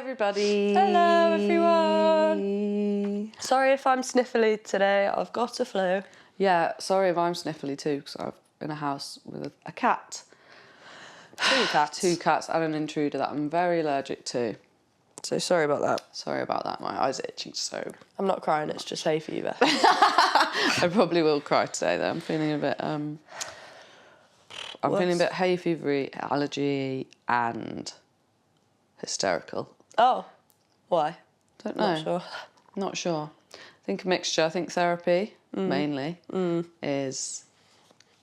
everybody. Hello everyone. Sorry if I'm sniffly today, I've got a flu. Yeah, sorry if I'm sniffly too, because I'm in a house with a cat. Two cats. Two cats and an intruder that I'm very allergic to. So sorry about that. Sorry about that, my eyes are itching so. I'm not crying, it's just hay fever. I probably will cry today though. I'm feeling a bit feeling a bit hay fevery, allergy and hysterical. Oh, why? Don't know. Not sure. Not sure. I think a mixture. I think therapy mainly is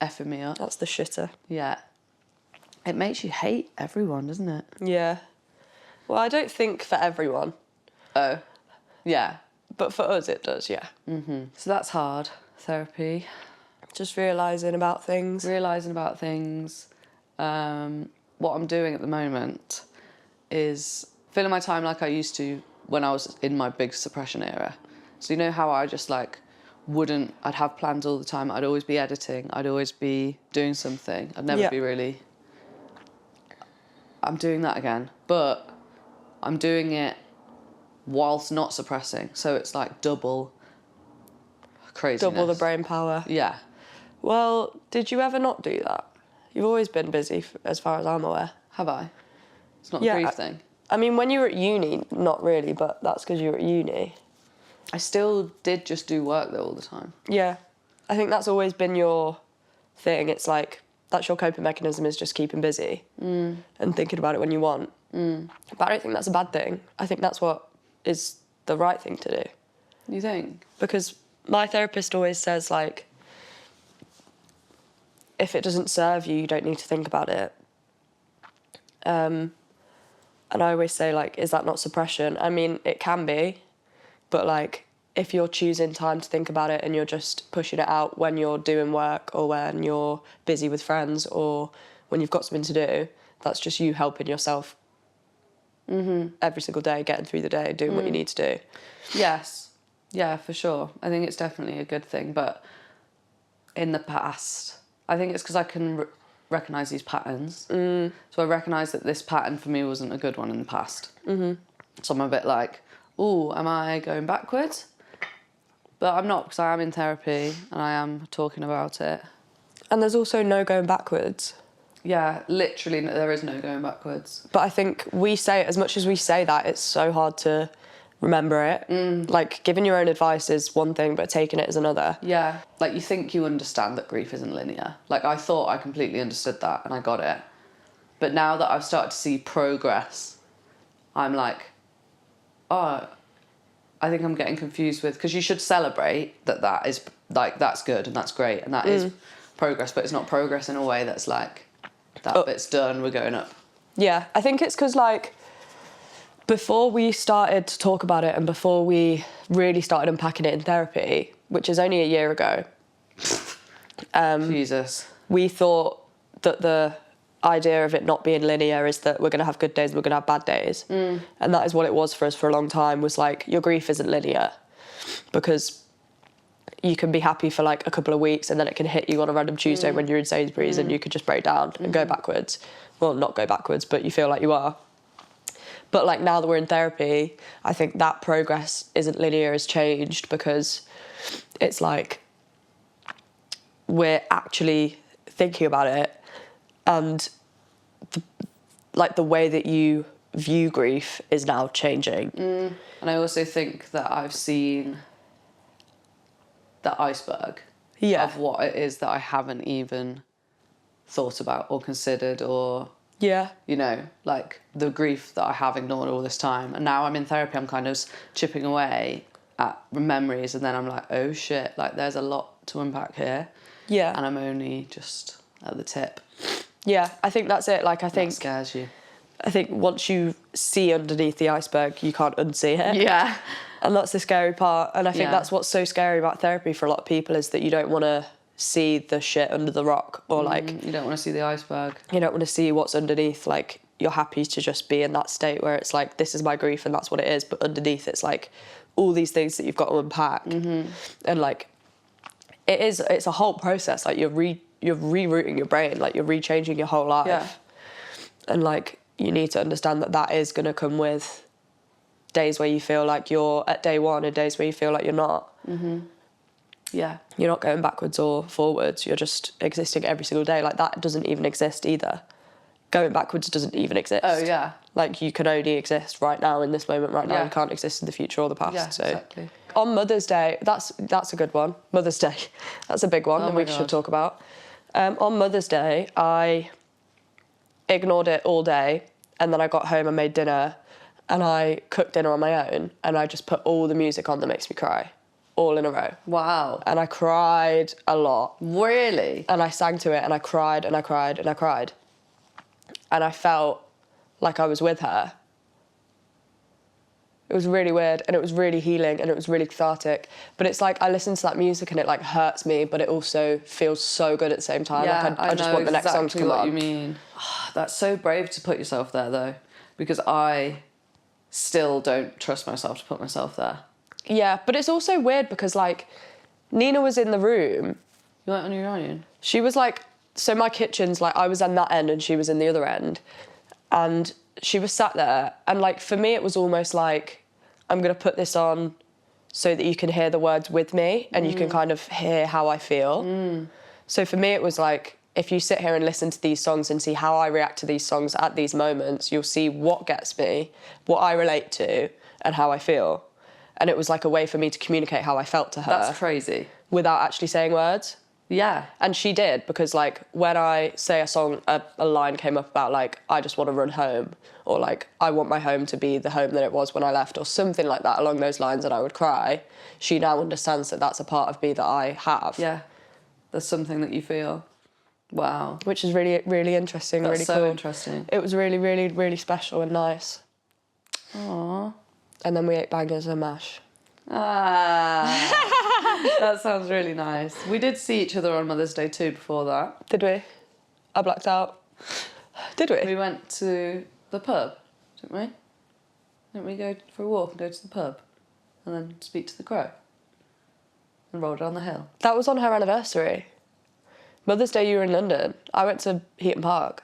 effing me up. That's the shitter. Yeah. It makes you hate everyone, doesn't it? Yeah. Well, I don't think for everyone. Oh. Yeah. But for us it does, yeah. So that's hard. Therapy. Just realising about things. Realising about things. What I'm doing at the moment is filling my time like I used to when I was in my big suppression era. So you know how I just like I'd have plans all the time. I'd always be editing. I'd always be doing something. I'd never be really... I'm doing that again. But I'm doing it whilst not suppressing. So it's like double craziness. Double the brain power. Yeah. Well, did you ever not do that? You've always been busy, as far as I'm aware. Have I? It's not the brief thing. I mean, when you were at uni, not really, but that's because you were at uni. I still did just do work though all the time. Yeah. I think that's always been your thing. It's like, that's your coping mechanism, is just keeping busy and thinking about it when you want. But I don't think that's a bad thing. I think that's what is the right thing to do. You think? Because my therapist always says, like, if it doesn't serve you, you don't need to think about it. And I always say, like, is that not suppression? I mean, it can be, but, like, if you're choosing time to think about it and you're just pushing it out when you're doing work or when you're busy with friends or when you've got something to do, that's just you helping yourself every single day, getting through the day, doing what you need to do. Yes. Yeah, for sure. I think it's definitely a good thing. But in the past, I think it's because I can recognise these patterns. So I recognise that this pattern for me wasn't a good one in the past. So I'm a bit like, ooh, am I going backwards? But I'm not, because I am in therapy and I am talking about it. And there's also no going backwards. Yeah, literally, there is no going backwards. But I think we say, as much as we say that, it's so hard to remember it. Like, giving your own advice is one thing, but taking it is another. Yeah, like you think you understand that grief isn't linear. Like I thought I completely understood that and I got it. But now that I've started to see progress, I'm like, oh, I think I'm getting confused with, because you should celebrate that is, like, that's good and that's great and that is progress, but it's not progress in a way that's like, that bit's done, we're going up. Yeah, I think it's because, like, before we started to talk about it and before we really started unpacking it in therapy, which is only a year ago, Jesus. we thought that the idea of it not being linear is that we're going to have good days and we're going to have bad days. And that is what it was for us for a long time, was like, your grief isn't linear, because you can be happy for like a couple of weeks and then it can hit you on a random Tuesday when you're in Sainsbury's and you could just break down and go backwards. Well, not go backwards, but you feel like you are. But like now that we're in therapy, I think that progress isn't linear, has changed, because it's like we're actually thinking about it, and the way that you view grief is now changing. And I also think that I've seen the iceberg of what it is that I haven't even thought about or considered, or you know, like the grief that I have ignored all this time. And now I'm in therapy, I'm kind of chipping away at memories, and then I'm like, oh shit, like there's a lot to unpack here. Yeah. And I'm only just at the tip. Yeah, I think that's it. Like, I think that scares you. I think once you see underneath the iceberg, you can't unsee it. Yeah. And that's the scary part. And I think that's what's so scary about therapy for a lot of people, is that you don't want to see the shit under the rock, or like... You don't want to see the iceberg. You don't want to see what's underneath. Like, you're happy to just be in that state where it's like, this is my grief and that's what it is. But underneath it's like all these things that you've got to unpack. And like, it's a whole process. Like, you're rerouting your brain, like you're rechanging your whole life. And like, you need to understand that that is going to come with days where you feel like you're at day one and days where you feel like you're not. Yeah. You're not going backwards or forwards. You're just existing every single day. Like, that doesn't even exist either. Going backwards doesn't even exist. Oh, yeah. Like, you can only exist right now in this moment right now. Yeah. You can't exist in the future or the past. Yeah, so exactly. on Mother's Day, that's a good one. Mother's Day, that's a big one that we should talk about. On Mother's Day, I ignored it all day, and then I got home and made dinner, and I cooked dinner on my own, and I just put all the music on that makes me cry, all in a row. Wow. And I cried a lot. Really? And I sang to it, and I cried, and I cried, and I cried. And I felt like I was with her. It was really weird, and it was really healing, and it was really cathartic. But it's like, I listen to that music and it like hurts me, but it also feels so good at the same time. Yeah, like I just know want the next song to exactly come what on. you mean. That's so brave to put yourself there, though, because I still don't trust myself to put myself there. Yeah, but it's also weird because like Nina was in the room. You went on your own? She was like, so my kitchen's like, I was on that end and she was in the other end. And she was sat there, and like for me it was almost like, I'm going to put this on so that you can hear the words with me and you can kind of hear how I feel. So for me it was like, if you sit here and listen to these songs and see how I react to these songs at these moments, you'll see what gets me, what I relate to, and how I feel. And it was like a way for me to communicate how I felt to her. That's crazy. Without actually saying words. Yeah. And she did, because like when I say a song, a line came up about like, I just want to run home, or like, I want my home to be the home that it was when I left, or something like that along those lines, and I would cry. She now understands that that's a part of me that I have. Yeah. There's something that you feel. Wow. Which is really, really interesting, That's really so cool. interesting. It was really, really, really special and nice. Aww. And then we ate bangers and mash. Ah, that sounds really nice. We did see each other on Mother's Day too before that. Did we? I blacked out. Did we? We went to the pub, didn't we? Didn't we go for a walk and go to the pub and then speak to the crow and roll down the hill? That was on her anniversary. Mother's Day you were in London. I went to Heaton Park.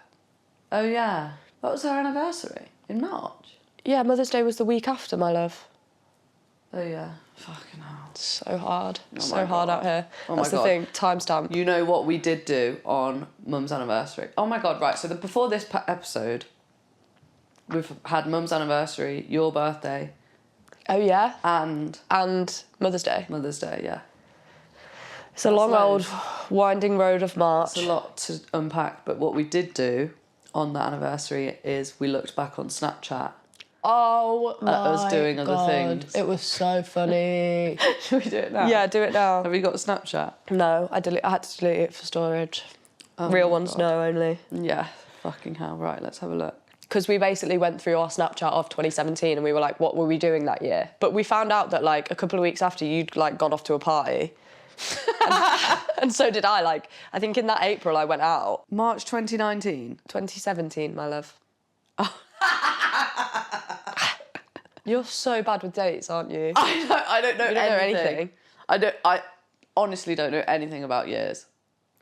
Oh yeah, that was our anniversary in March. Yeah, Mother's Day was the week after, my love. Oh yeah, fucking hell. So hard. Oh so my hard God. out here. Oh my That's the God. thing. Timestamp. You know what we did do on Mum's anniversary? Oh my God, right, so before this episode, we've had Mum's anniversary, your birthday, Oh yeah. and And Mother's Day. Mother's Day, yeah. It's a long old winding road of March. It's a lot to unpack, but what we did do on that anniversary is we looked back on Snapchat. Oh my us doing other God. things. It was so funny. Should we do it now? Yeah, do it now. Have you got Snapchat? No, I had to delete it for storage. Oh Real my ones, God. no, only. Yeah, fucking hell. Right, let's have a look. Because we basically went through our Snapchat of 2017 and we were like, what were we doing that year? But we found out that like a couple of weeks after you'd like gone off to a party. and so did I. Like, I think in that April I went out. March 2019. 2017, my love. Oh. You're so bad with dates, aren't you? I don't know You don't know anything. I honestly don't know anything about years.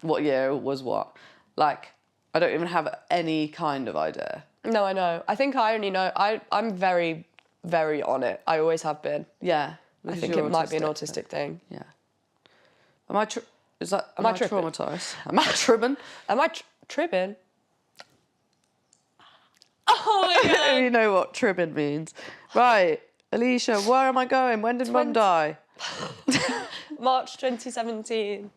What year was what. Like, I don't even have any kind of idea. No, I know. I think I only know. I'm very, very on it. I always have been. Yeah. I because think you're it might be an autistic. autistic thing. Yeah. Am I Am I tripping? traumatised? Am I tripping? Am I tripping? Oh my I don't even know what tripping means. Right, Alicia, where am I going? When did Mum die? March 2017.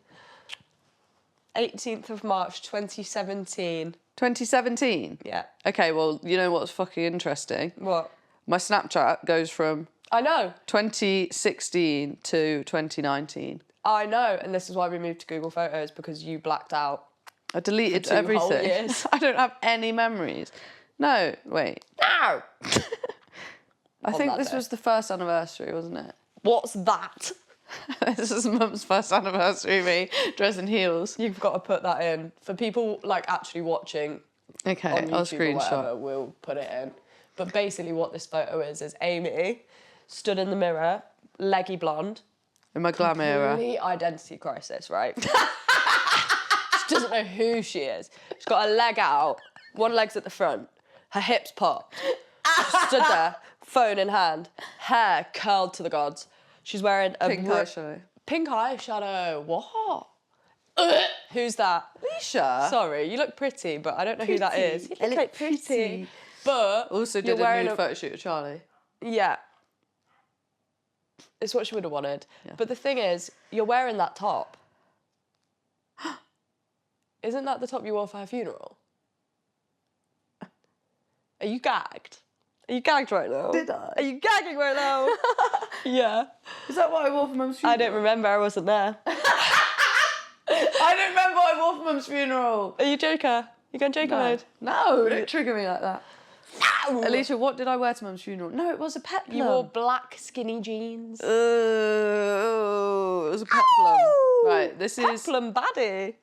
18th of March 2017. 2017? Yeah. Okay, well, you know what's fucking interesting? What? My Snapchat goes from I know. 2016 to 2019. I know. And this is why we moved to Google Photos, because you blacked out. I deleted For 2 whole everything. years. I don't have any memories. No, wait. No! I think that this day. was the first anniversary, wasn't it? What's that? This is Mum's first anniversary, me dressing heels. You've got to put that in. For people like actually watching Okay, on YouTube I'll or screenshot. whatever, we'll put it in. But basically what this photo is Amy stood in the mirror, leggy blonde. In my glam era. Complete identity crisis, right? She doesn't know who she is. She's got her leg out, one leg's at the front, her hips popped. She stood there, phone in hand, hair curled to the gods. She's wearing a Pink eyeshadow. Pink eyeshadow. What? Who's that? Alicia. Sorry, you look pretty, but I don't know who that is. You look like pretty. But Also you're did a wearing nude photo shoot with Charlie. Yeah. It's what she would have wanted. Yeah. But the thing is, you're wearing that top. Isn't that the top you wore for her funeral? Are you gagged? Are you gagged right now? Did I? Are you gagging right now? Yeah. Is that what I wore for Mum's funeral? I don't remember, I wasn't there. I don't remember what I wore for Mum's funeral. Are you joker? You going joker mode? No, don't trigger me like that. No! Alicia, what did I wear to Mum's funeral? No, it was a peplum. You wore black skinny jeans. It was a peplum. Right, this is... Peplum baddie.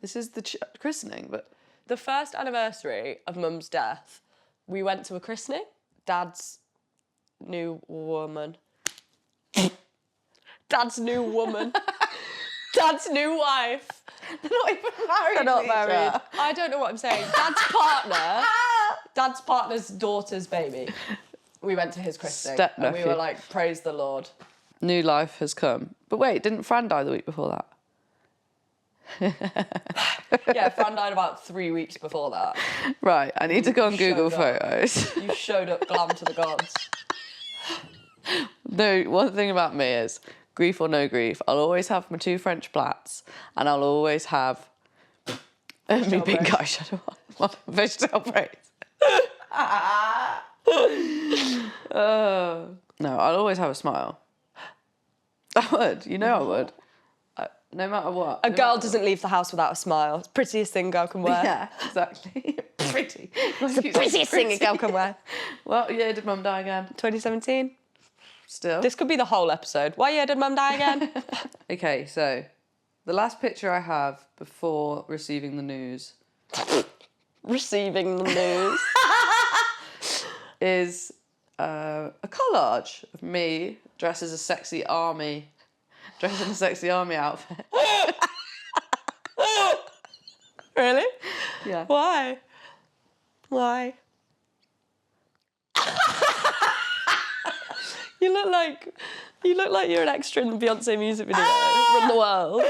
This is the christening, but... The first anniversary of Mum's death, we went to a christening. Dad's new woman. Dad's new woman. Dad's new wife. They're not even married. They're not Alicia. married. I don't know what I'm saying. Dad's partner's daughter's baby. We went to his christening. And we Step-nephew. were like, praise the Lord. New life has come. But wait, didn't Fran die the week before that? Yeah, Fran died about 3 weeks before that. Right, I need to go on Google showed up. Photos. You showed up glam to the gods. No, one thing about me is, grief or no grief, I'll always have my 2 French plats and I'll always have me pink eyeshadow on. Vegetable braids. No, I'll always have a smile. I would, you know I would. No matter what. A girl doesn't leave the house without a smile. It's the prettiest thing a girl can wear. Yeah, exactly. Pretty. It's the prettiest thing a girl can wear. What year did Mum die again? 2017. Still. This could be the whole episode. Why year did Mum die again? Okay, so the last picture I have before receiving the news Receiving the news. is a collage of me dressed as a sexy army, dressed in a sexy army outfit. Really? Yeah. Why? Why? You look like you're an extra in the Beyonce music video from the world.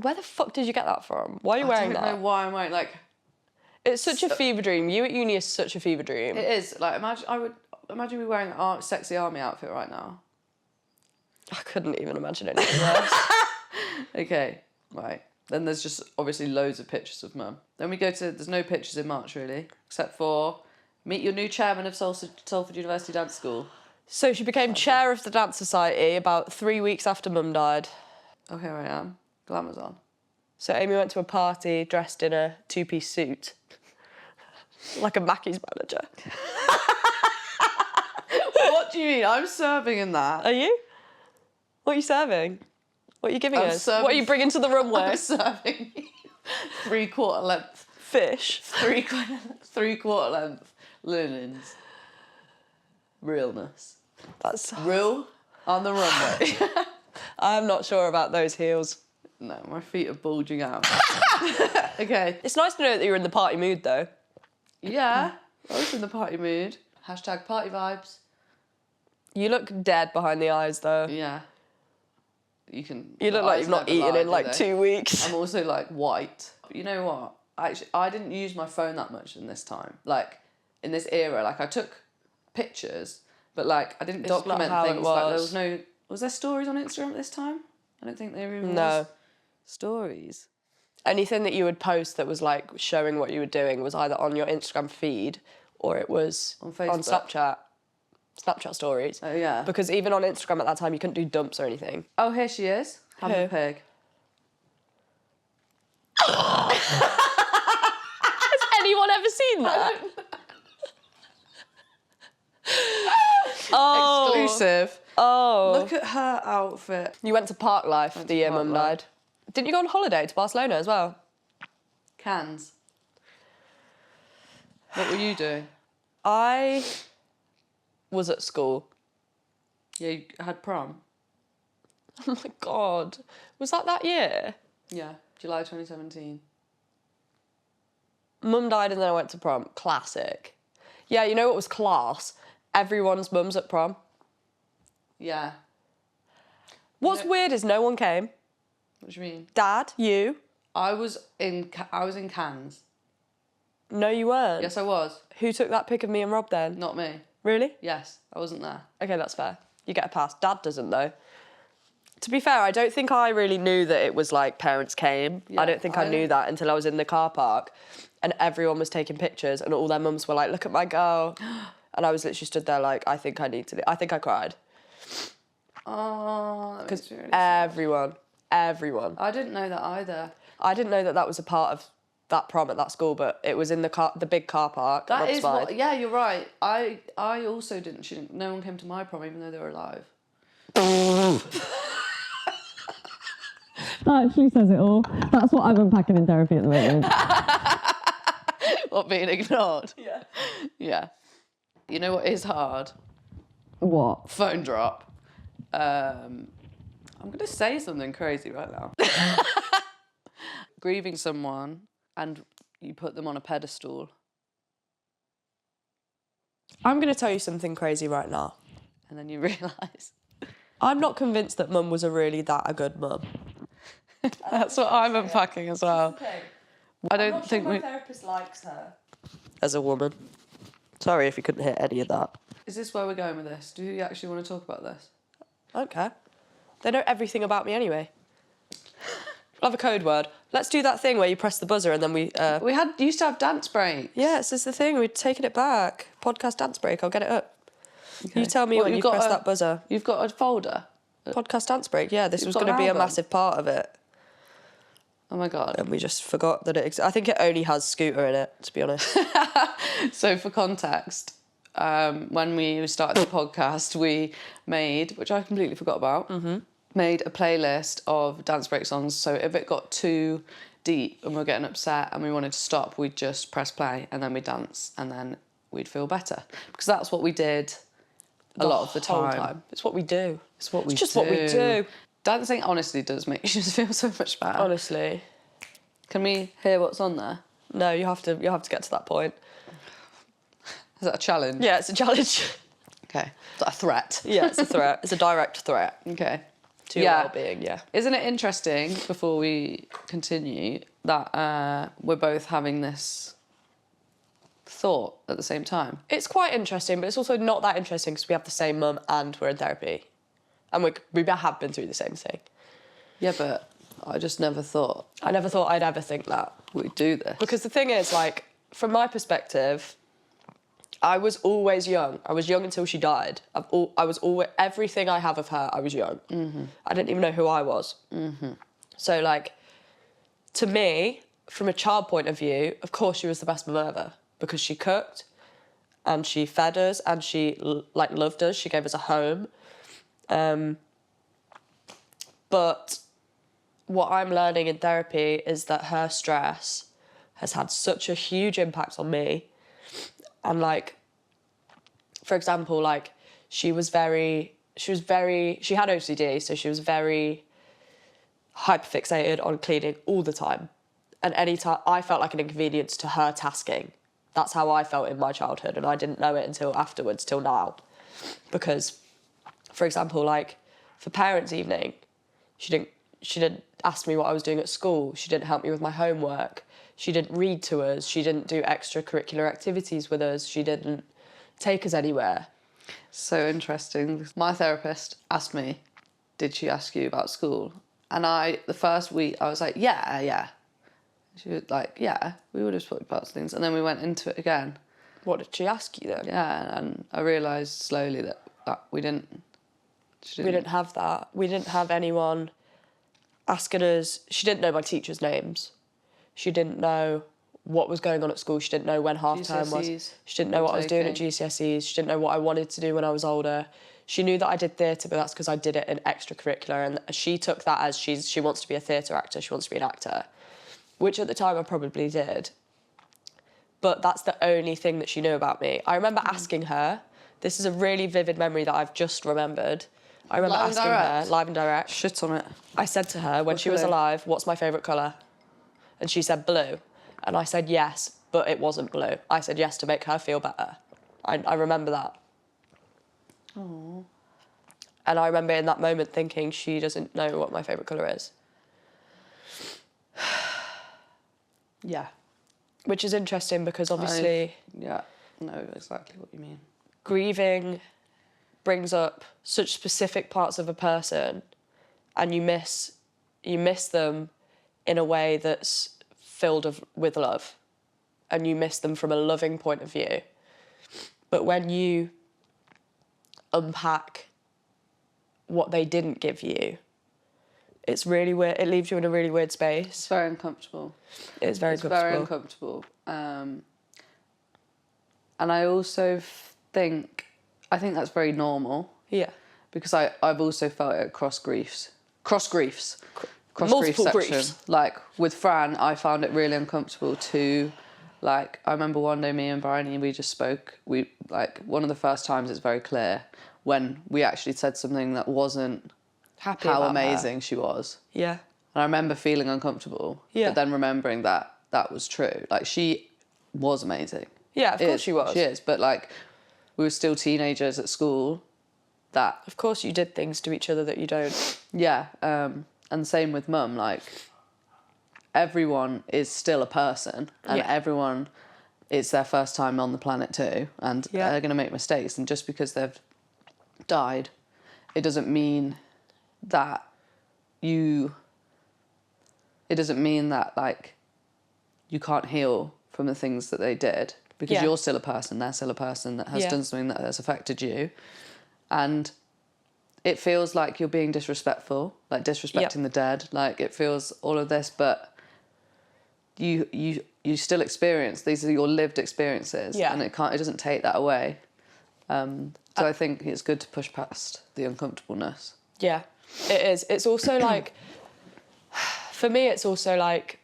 Where the fuck did you get that from? Why are you wearing I that? don't know why I'm wearing It's such a fever dream. You at uni is such a fever dream. It is like imagine me wearing a sexy army outfit right now. I couldn't even imagine anything else. Okay, right. Then there's just obviously loads of pictures of Mum. Then we go to, there's no pictures in March really, except for meet your new chairman of Salford University Dance School. So she became chair of the Dance Society about 3 weeks after Mum died. Oh, here I am. Glamour's on. So Amy went to a party dressed in a 2-piece suit. Like a Mackey's manager. What do you mean? I'm serving in that. Are you? What are you serving? What are you giving us? serving- What are you bringing to the runway? I'm serving 3/4 length, Fish. 3/4 length linens. Realness. That's... Real on the runway. I'm not sure about those heels. No, my feet are bulging out. Okay. It's nice to know that you're in the party mood, though. Yeah, I was in the party mood. Hashtag party vibes. You look dead behind the eyes, though. Yeah. You look like you've not eaten in like 2 weeks. I'm also like white. But you know what? I didn't use my phone that much in this time. Like in this era, like I took pictures, but like I didn't It's not document how it things. Like was. Was there stories on Instagram at this time? I don't think there even No. was stories. Anything that you would post that was like showing what you were doing was either on your Instagram feed or it was On on Facebook. Snapchat stories. Oh yeah. Because even on Instagram at that time, you couldn't do dumps or anything. Oh, here she is. Hammer Who? pig. Has anyone ever seen that? Oh. Exclusive. Oh. Look at her outfit. You went to Park Life the year Park Mum Life. died. Didn't you go on holiday to Barcelona as well? Cans. What were you doing? I was at school. Yeah, you had prom. Oh my God. Was that year? Yeah, July 2017. Mum died and then I went to prom. Classic. Yeah, you know what was class? Everyone's mum's at prom. Yeah. What's weird is no one came. What do you mean? Dad, you? I was in Cannes. No, you weren't. Yes, I was. Who took that pic of me and Rob then? Not me. Really? Yes, I wasn't there. Okay, that's fair. You get a pass. Dad doesn't though. To be fair, I don't think I really knew that it was like parents came. Yeah, I don't think I knew that until I was in the car park and everyone was taking pictures and all their mums were like, look at my girl. And I was literally stood there like, I think I need to... I think I cried. Oh, that makes me really Everyone. I didn't know that either. I didn't know that that was a part of that prom at that school, but it was in the big car park. That is what... Yeah, you're right. I also didn't... No one came to my prom even though they were alive. That actually says it all. That's what I'm unpacking in therapy at the moment. What, being ignored? Yeah. Yeah. You know what is hard? What? Phone drop. I'm going to say something crazy right now. Grieving someone and you put them on a pedestal. I'm going to tell you something crazy right now. And then you realise. I'm not convinced that mum was that a good mum. That's what I'm unpacking as well. I don't I'm not think sure my we... therapist likes her. As a woman. Sorry if you couldn't hear any of that. Is this where we're going with this? Do you actually want to talk about this? I don't care. They know everything about me anyway. I'll have a code word. Let's do that thing where you press the buzzer and then we... We used to have dance breaks. Yes, it's the thing. We've taken it back. Podcast dance break. I'll get it up. Okay. You tell me when you press that buzzer. You've got a folder? Podcast dance break. Yeah, this You've was got going to an be a album? massive part of it. Oh my God. And we just forgot that it exists. I think it only has Scooter in it, to be honest. So for context, when we started the podcast, we made, which I completely forgot about, made a playlist of dance break songs. So if it got too deep and we were getting upset and we wanted to stop, we'd just press play and then we'd dance and then we'd feel better. Because that's what we did a lot of the whole time. It's what we do. It's what we It's just do. what we do. Dancing honestly does make you just feel so much better. Honestly. Can we hear what's on there? No, you have to get to that point. Is that a challenge? Yeah, it's a challenge. Okay. Is that a threat? Yeah, it's a threat. It's a direct threat Okay. to your well-being, yeah. Isn't it interesting, before we continue, that we're both having this thought at the same time? It's quite interesting, but it's also not that interesting because we have the same mum and we're in therapy. And we have been through the same thing. Yeah, but I just never thought I never thought I'd ever think that. we'd do this. Because the thing is, like, from my perspective, I was always young. I was young until she died. I was always... Everything I have of her, I was young. Mm-hmm. I didn't even know who I was. Mm-hmm. So, like, to me, from a child point of view, of course she was the best mum ever. Because she cooked, and she fed us, and she, like, loved us. She gave us a home. But what I'm learning in therapy is that her stress has had such a huge impact on me. And like, for example, like she had OCD, so she was very hyperfixated on cleaning all the time. And any time I felt like an inconvenience to her tasking. That's how I felt in my childhood, and I didn't know it until afterwards, till now. Because, for example, like for parents' evening, she didn't ask me what I was doing at school. She didn't help me with my homework. She didn't read to us. She didn't do extracurricular activities with us. She didn't take us anywhere. So interesting. My therapist asked me, did she ask you about school? And the first week, I was like, yeah. She was like, yeah, we would have spoken about things. And then we went into it again. What did she ask you then? Yeah, and I realised slowly that we didn't... We didn't have that. We didn't have anyone asking us... She didn't know my teachers' names. She didn't know what was going on at school. She didn't know when half-term was. She didn't know what I was doing at GCSEs. She didn't know what I wanted to do when I was older. She knew that I did theatre, but that's because I did it in extracurricular, and she took that as she wants to be a theatre actor, she wants to be an actor, which at the time I probably did. But that's the only thing that she knew about me. I remember asking her, this is a really vivid memory that I've just remembered. I remember asking her, live and direct. Shit on it. I said to her, when she was alive, what's my favourite colour? And she said blue. And I said yes, but it wasn't blue. I said yes to make her feel better. I remember that. Oh. And I remember in that moment thinking, she doesn't know what my favourite colour is. Yeah. Which is interesting because obviously Yeah, know exactly what you mean. grieving brings up such specific parts of a person, and you miss them in a way that's filled with love, and you miss them from a loving point of view. But when you unpack what they didn't give you, it's really weird. It leaves you in a really weird space. It's very uncomfortable. It's very uncomfortable. Very uncomfortable. And I also think that's very normal. Yeah. Because I've also felt it across griefs. Cross grief Multiple section. griefs. Like with Fran, I found it really uncomfortable to, like, I remember one day me and Bryony, we just spoke. We, like, one of the first times it's very clear when we actually said something that wasn't Happy how about amazing her. she was. Yeah. And I remember feeling uncomfortable. Yeah. But then remembering that was true. Like, she was amazing. Yeah, of course she was. She is. But, like, we were still teenagers at school that... Of course you did things to each other that you don't. Yeah. And same with Mum. Like, everyone is still a person. And everyone... It's their first time on the planet too. And they're going to make mistakes. And just because they've died, it doesn't mean that like you can't heal from the things that they did, because you're still a person, they're still a person that has done something that has affected you, and it feels like you're being disrespectful, like disrespecting the dead, like it feels all of this, but you still experience, these are your lived experiences, and it doesn't take that away. So I think it's good to push past the uncomfortableness. Yeah, it is. It's also like, for me, it's also like,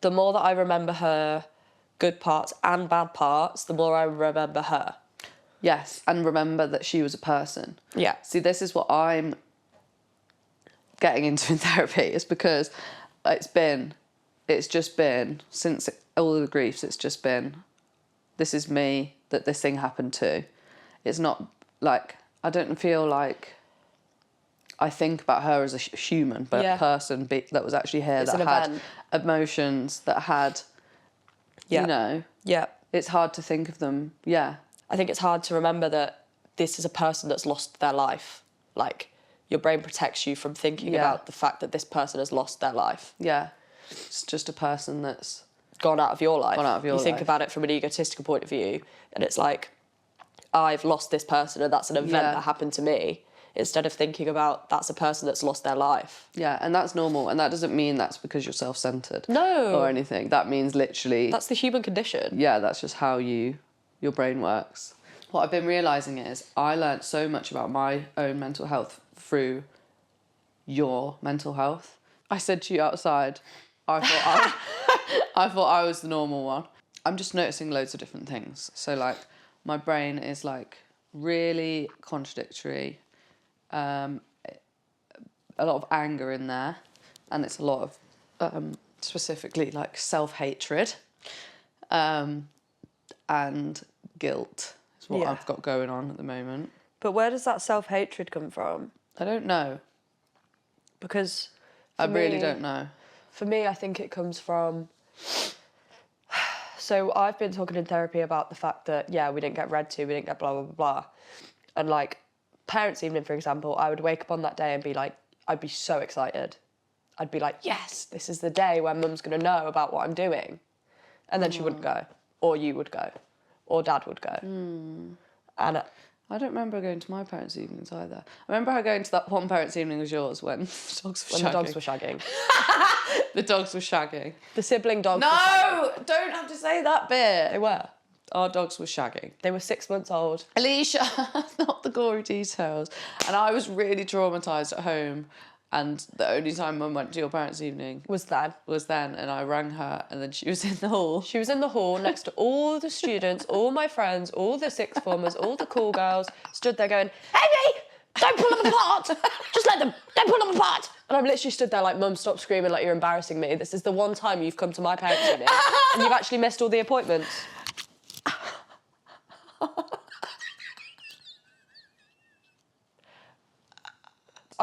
the more that I remember her good parts and bad parts, the more I remember her. Yes, and remember that she was a person. Yeah. See, this is what I'm getting into in therapy, is because it's just been, since all the griefs, it's just been, this is me that this thing happened to. It's not like, I don't feel like I think about her as a human, but a person that was actually here, It's that an had event. emotions, that had, you know. Yeah. It's hard to think of them, I think it's hard to remember that this is a person that's lost their life. Like, your brain protects you from thinking about the fact that this person has lost their life. Yeah. It's just a person that's gone out of your life. You think about it from an egotistical point of view, and it's like, I've lost this person and that's an event that happened to me, instead of thinking about that's a person that's lost their life. Yeah, and that's normal, and that doesn't mean that's because you're self-centered. No. Or anything. That means literally... That's the human condition. Yeah, that's just how your brain works. What I've been realising is I learnt so much about my own mental health through your mental health. I said to you outside, I thought I was the normal one. I'm just noticing loads of different things. So, like, my brain is, like, really contradictory. A lot of anger in there, and it's a lot of specifically like self-hatred and guilt is what I've got going on at the moment. But where does that self-hatred come from? I don't know. Because I really don't know. For me, I think it comes from... So I've been talking in therapy about the fact that, we didn't get read to, we didn't get blah, blah, blah, blah. And, like, parents' evening, for example, I would wake up on that day and be like, I'd be so excited. I'd be like, yes, this is the day when Mum's going to know about what I'm doing. And then she wouldn't go. Or you would go. Or Dad would go. And I don't remember going to my parents' evenings either. I remember her going to that one parents' evening of yours when the dogs were shagging. the dogs were shagging. The dogs were shagging. The sibling dogs were shagging. No! Don't have to say that bit. They were. Our dogs were shagging. They were 6 months old. Alicia, not the gory details. And I was really traumatised at home. And the only time Mum went to your parents' evening Was then. And I rang her, and then she was in the hall. She was in the hall next to all the students, all my friends, all the sixth formers, all the cool girls, stood there going, Amy, don't pull them apart. Just let them. Don't pull them apart. And I'm literally stood there like, Mum, stop screaming, like, you're embarrassing me. This is the one time you've come to my parents' evening and you've actually missed all the appointments.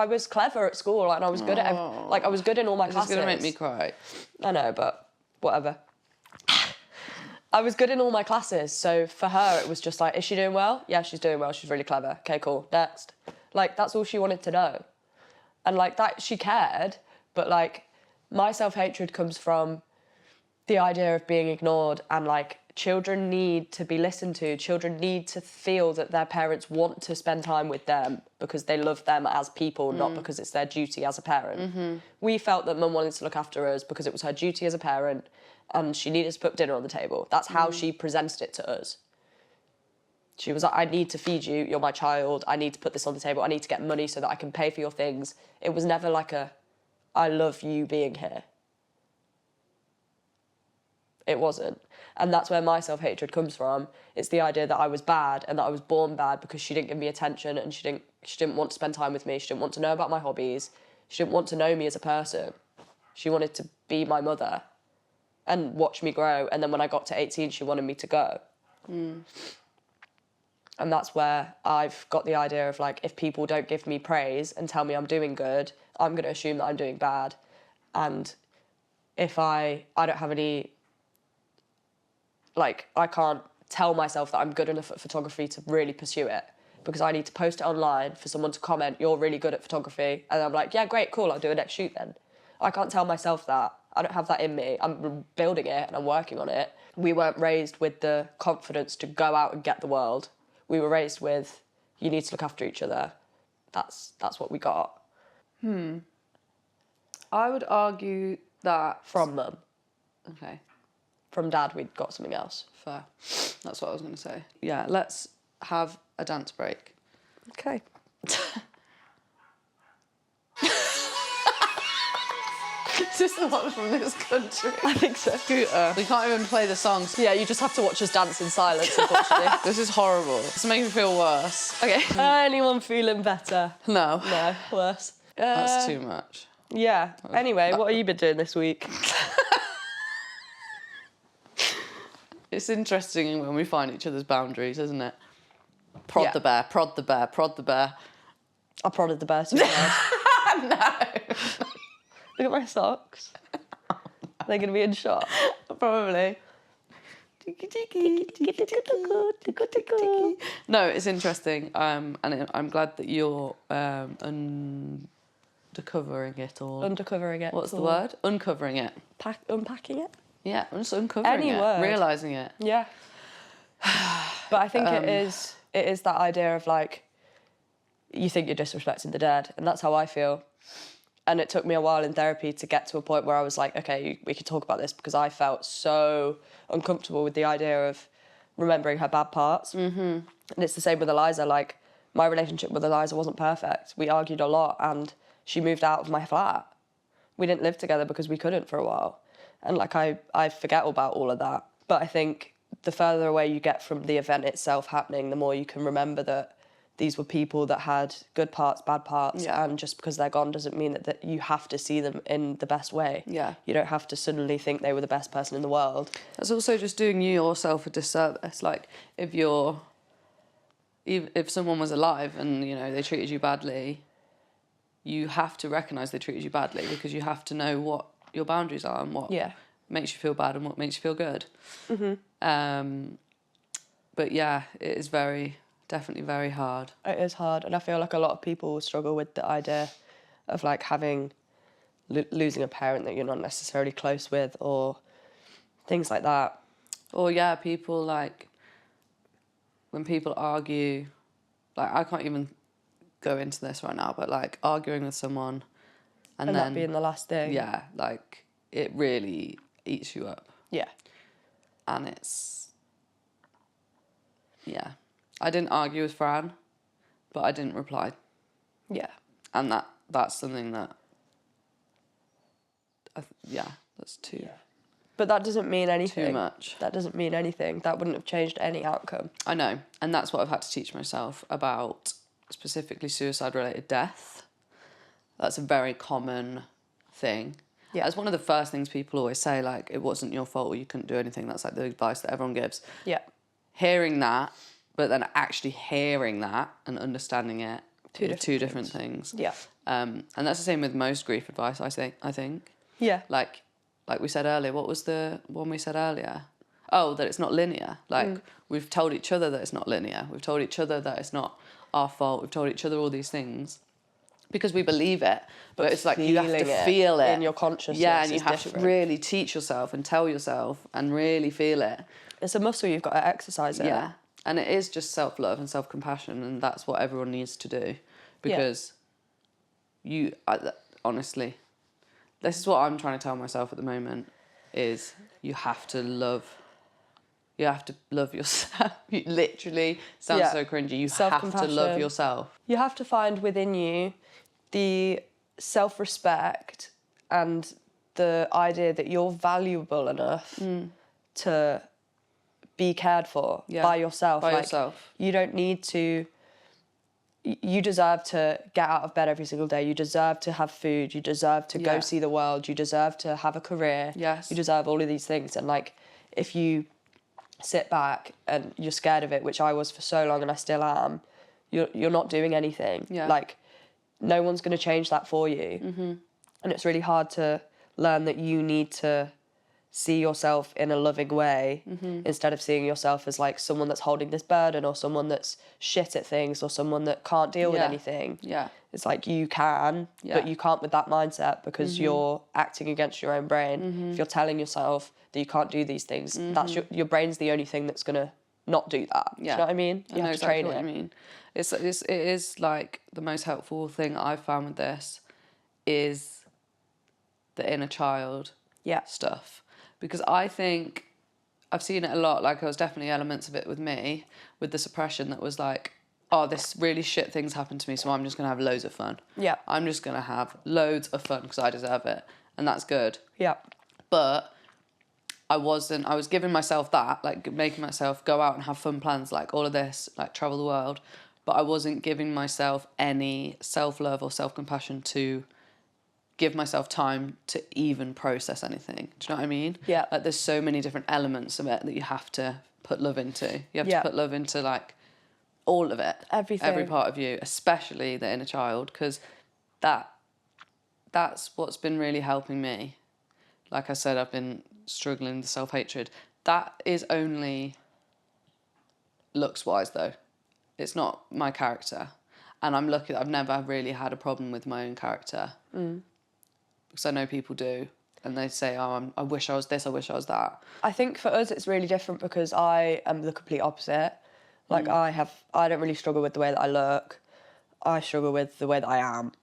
was clever at school and I was good at like I was good in all my This is classes. going to make me cry. I know, but whatever. I was good in all my classes, so for her it was just like, is she doing well? Yeah, she's doing well. She's really clever. Okay, cool. Next. Like that's all she wanted to know, and like that she cared. But like my self-hatred comes from the idea of being ignored, and like children need to be listened to. Children need to feel that their parents want to spend time with them because they love them as people, not because it's their duty as a parent. We felt that mum wanted to look after us because it was her duty as a parent and she needed to put dinner on the table. That's how she presented it to us. She was like, I need to feed you, you're my child, I need to put this on the table, I need to get money so that I can pay for your things. It was never like I love you being here. It wasn't. And that's where my self-hatred comes from. It's the idea that I was bad and that I was born bad because she didn't give me attention and she didn't want to spend time with me. She didn't want to know about my hobbies. She didn't want to know me as a person. She wanted to be my mother and watch me grow. And then when I got to 18, she wanted me to go. And that's where I've got the idea of like, if people don't give me praise and tell me I'm doing good, I'm going to assume that I'm doing bad. And if I don't have any, like, I can't tell myself that I'm good enough at photography to really pursue it because I need to post it online for someone to comment, you're really good at photography. And I'm like, yeah, great, cool, I'll do a next shoot then. I can't tell myself that. I don't have that in me. I'm building it and I'm working on it. We weren't raised with the confidence to go out and get the world. We were raised with, you need to look after each other. That's what we got. I would argue that... From mum. Okay, From dad, we'd got something else. fair. That's what I was going to say. Yeah, let's have a dance break. Okay. Is this the one from this country? I think so. Scooter. We can't even play the songs. Yeah, you just have to watch us dance in silence, unfortunately. This is horrible. It's making me feel worse. Okay. Anyone feeling better? No. No, worse. That's too much. Yeah. Anyway, what have you been doing this week? It's interesting when we find each other's boundaries, isn't it? Prod Yeah. the bear, prod the bear, prod the bear. I prodded the bear too hard. No. Look at my socks. They're going to be in shot. Probably. No, it's interesting, and I'm glad that you're uncovering it all. Undercovering it. What's the word? Uncovering it. Unpacking it? Yeah, I'm just uncovering Any it, word. realising it. Yeah. But I think it is that idea of like, you think you're disrespecting the dead, and that's how I feel. And it took me a while in therapy to get to a point where I was like, okay, we could talk about this, because I felt so uncomfortable with the idea of remembering her bad parts. Mm-hmm. And it's the same with Eliza. Like, my relationship with Eliza wasn't perfect. We argued a lot and she moved out of my flat. We didn't live together because we couldn't for a while. And like, I forget about all of that. But I think the further away you get from the event itself happening, the more you can remember that these were people that had good parts, bad parts, Yeah. and just because they're gone doesn't mean that you have to see them in the best way. Yeah. You don't have to suddenly think they were the best person in the world. That's also just doing yourself a disservice. Like, if someone was alive and, you know, they treated you badly, you have to recognise they treated you badly, because you have to know what your boundaries are and what Yeah. makes you feel bad and what makes you feel good. Mm-hmm. But yeah, it is definitely very hard. It is hard, and I feel like a lot of people struggle with the idea of like losing a parent that you're not necessarily close with, or things like that. Or yeah, people like, when people argue, like, I can't even go into this right now, but like arguing with someone and then that being the last thing. Yeah, like, it really eats you up. Yeah. And yeah. I didn't argue with Fran, but I didn't reply. Yeah. And that's something that, that's too... Yeah. But that doesn't mean anything. Too much. That doesn't mean anything. That wouldn't have changed any outcome. I know, and that's what I've had to teach myself about, specifically suicide-related death. That's a very common thing. Yeah. It's one of the first things people always say, like, it wasn't your fault or you couldn't do anything. That's like the advice that everyone gives. Yeah. Hearing that, but then actually hearing that and understanding it two different things. Yeah. And that's the same with most grief advice, I think. Yeah. Like we said earlier, what was the one we said earlier? Oh, that it's not linear. Like, we've told each other that it's not linear. We've told each other that it's not our fault. We've told each other all these things because we believe it. But it's like you have to feel it in your consciousness. Yeah, and you have different. to really teach yourself and tell yourself and really feel it. It's a muscle, you've got to exercise it. Yeah, and it is just self-love and self-compassion, and that's what everyone needs to do. Because honestly, this is what I'm trying to tell myself at the moment, is you have to love yourself. You literally sounds so cringy. You have to love yourself. You have to find within you the self-respect and the idea that you're valuable enough to be cared for by yourself. By yourself. You don't need to... You deserve to get out of bed every single day. You deserve to have food. You deserve to go see the world. You deserve to have a career. Yes. You deserve all of these things. And, like, if you sit back and you're scared of it, which I was for so long and I still am, you're not doing anything. Yeah. Like, no one's going to change that for you. Mm-hmm. And it's really hard to learn that you need to see yourself in a loving way instead of seeing yourself as like someone that's holding this burden or someone that's shit at things or someone that can't deal with anything. Yeah. It's like you can, but you can't with that mindset because you're acting against your own brain. If you're telling yourself that you can't do these things, that's your brain's the only thing that's going to not do that. Yeah. Do you know what I mean? You have to train it. What I mean. It is like the most helpful thing I've found with this is the inner child stuff. Because I think I've seen it a lot. Like, there was definitely elements of it with me, with the suppression that was like, oh, this really shit thing's happened to me, so I'm just going to have loads of fun. Yeah. I'm just going to have loads of fun because I deserve it. And that's good. Yeah. But I was giving myself that, like making myself go out and have fun plans, like all of this, like travel the world. But I wasn't giving myself any self-love or self-compassion to give myself time to even process anything. Do you know what I mean? Yeah. Like, there's so many different elements of it that you have to put love into. You have to put love into, like, all of it. Everything. Every part of you, especially the inner child, because that's what's been really helping me. Like I said, I've been struggling with self-hatred. That is only looks-wise, though. It's not my character. And I'm lucky that I've never really had a problem with my own character. Because I know people do, and they say, oh, I wish I was this, I wish I was that. I think for us it's really different because I am the complete opposite. Like, I don't really struggle with the way that I look. I struggle with the way that I am.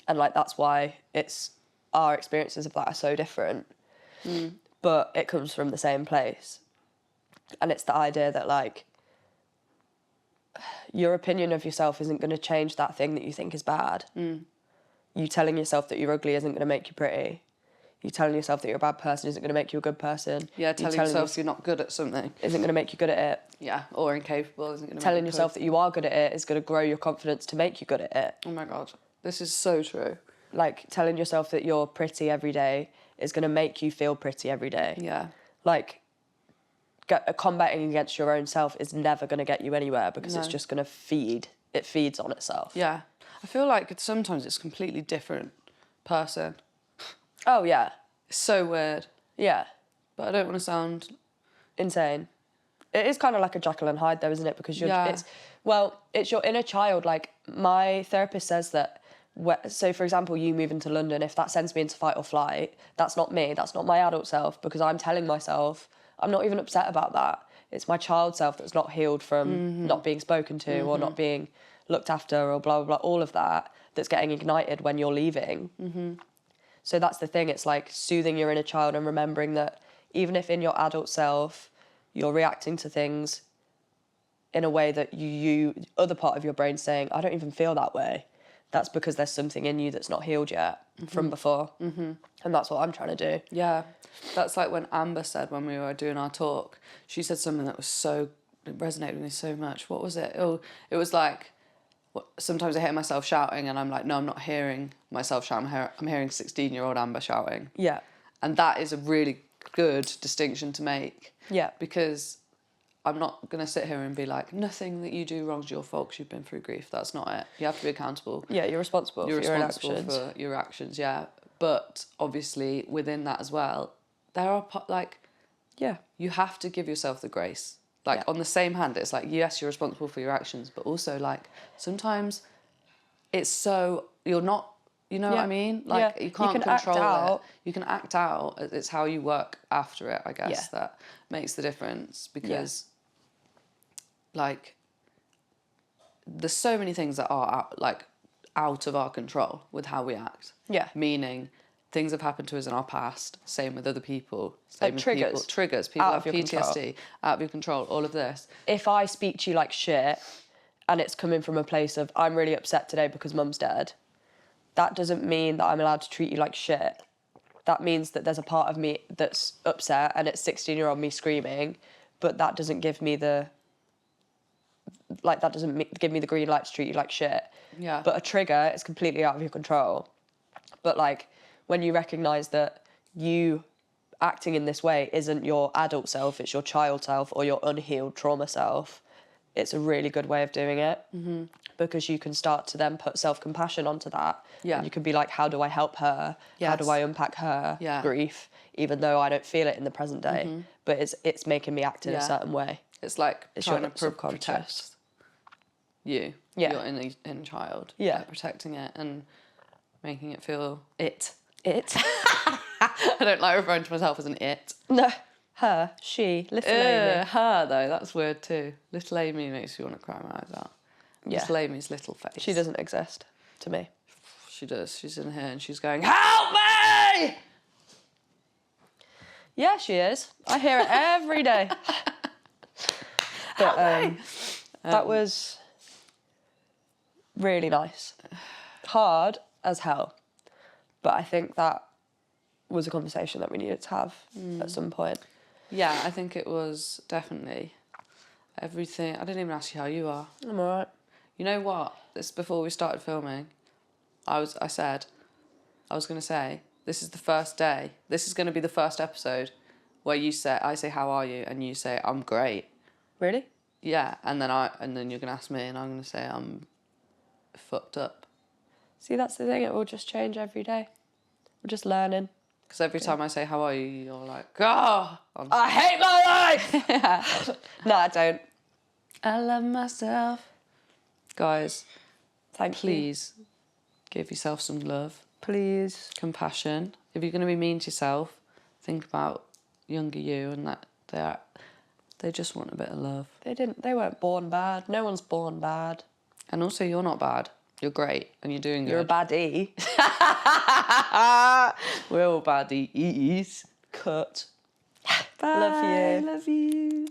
And, like, that's why our experiences of that are so different. But it comes from the same place. And it's the idea that, like, your opinion of yourself isn't going to change that thing that you think is bad. You telling yourself that you're ugly isn't going to make you pretty. You telling yourself that you're a bad person isn't going to make you a good person. Yeah, telling yourself you're not good at something isn't going to make you good at it. Yeah, or incapable isn't going to make you telling yourself that you are good at it is going to grow your confidence to make you good at it. Oh my God, this is so true. Like, telling yourself that you're pretty every day is going to make you feel pretty every day. Yeah. Like, combating against your own self is never going to get you anywhere because it's just going to feeds on itself. Yeah. I feel like sometimes it's a completely different person. Oh, yeah. It's so weird. Yeah. But I don't want to sound... insane. It is kind of like a Jekyll and Hyde though, isn't it? Because it's your inner child. Like, my therapist says that, so for example, you moving to London, if that sends me into fight or flight, that's not me, that's not my adult self, because I'm telling myself, I'm not even upset about that. It's my child self that's not healed from not being spoken to or not being looked after or blah, blah, blah, all of that, that's getting ignited when you're leaving. So that's the thing, it's like soothing your inner child and remembering that even if in your adult self you're reacting to things in a way that other part of your brain's saying, I don't even feel that way, that's because there's something in you that's not healed yet from before. And that's what I'm trying to do. Yeah. That's like when Amber said when we were doing our talk, she said something that it resonated with me so much. What was it? Oh, it was like, sometimes I hear myself shouting and I'm like, no, I'm not hearing myself shout. I'm hearing 16-year-old Amber shouting. Yeah. And that is a really good distinction to make. Yeah. Because I'm not going to sit here and be like, nothing that you do wrong is your fault 'cause you've been through grief. That's not it. You have to be accountable. Yeah, you're responsible for your own actions. For your actions, yeah. But obviously, within that as well, there are, Yeah. you have to give yourself the grace. Like, on the same hand, it's like, yes, you're responsible for your actions, but also, like, sometimes it's so, you're not, you know what I mean? Like, you can't control it. You can act out. It's how you work after it, I guess, that makes the difference. Because, like, there's so many things that are, out of our control with how we act. Yeah. Meaning, things have happened to us in our past, same with other people. Same with triggers. People Out have of your PTSD, out of your control, all of this. If I speak to you like shit and it's coming from a place of, I'm really upset today because mum's dead, that doesn't mean that I'm allowed to treat you like shit. That means that there's a part of me that's upset and it's 16-year-old me screaming, but that doesn't give me the green light to treat you like shit. Yeah. But a trigger is completely out of your control. But like, when you recognise that you acting in this way isn't your adult self, it's your child self or your unhealed trauma self, it's a really good way of doing it. Mm-hmm. Because you can start to then put self-compassion onto that. Yeah. And you can be like, how do I help her? Yes. How do I unpack her grief? Even though I don't feel it in the present day. Mm-hmm. But it's making me act in a certain way. It's like It's trying your to protect you, your inner child. Yeah. Like protecting it and making it feel it. It. I don't like referring to myself as an it. No. Her, she, little Amy. Her, though, that's weird too. Little Amy makes you want to cry my eyes out. Yeah. Little Amy's little face. She doesn't exist to me. She does. She's in here and she's going, help me! Yeah, she is. I hear it every day. But that was really nice. Hard as hell. But I think that was a conversation that we needed to have at some point. Yeah, I think it was definitely everything. I didn't even ask you how you are. I'm alright. You know what? This before we started filming, I was going to say, this is the first day. This is going to be the first episode where I say, how are you? And you say, I'm great. Really? Yeah, and then you're going to ask me and I'm going to say, I'm fucked up. See, that's the thing. It will just change every day. We're just learning. Because every time I say, how are you? You're like, oh, I hate my life! No, I don't. I love myself. Guys, Please. give yourself some love. Please. Compassion. If you're going to be mean to yourself, think about younger you and that they just want a bit of love. They weren't born bad. No one's born bad. And also, you're not bad. You're great and you're doing good. You're a baddie. We're all baddies. Cut. Bye. Love you. Love you.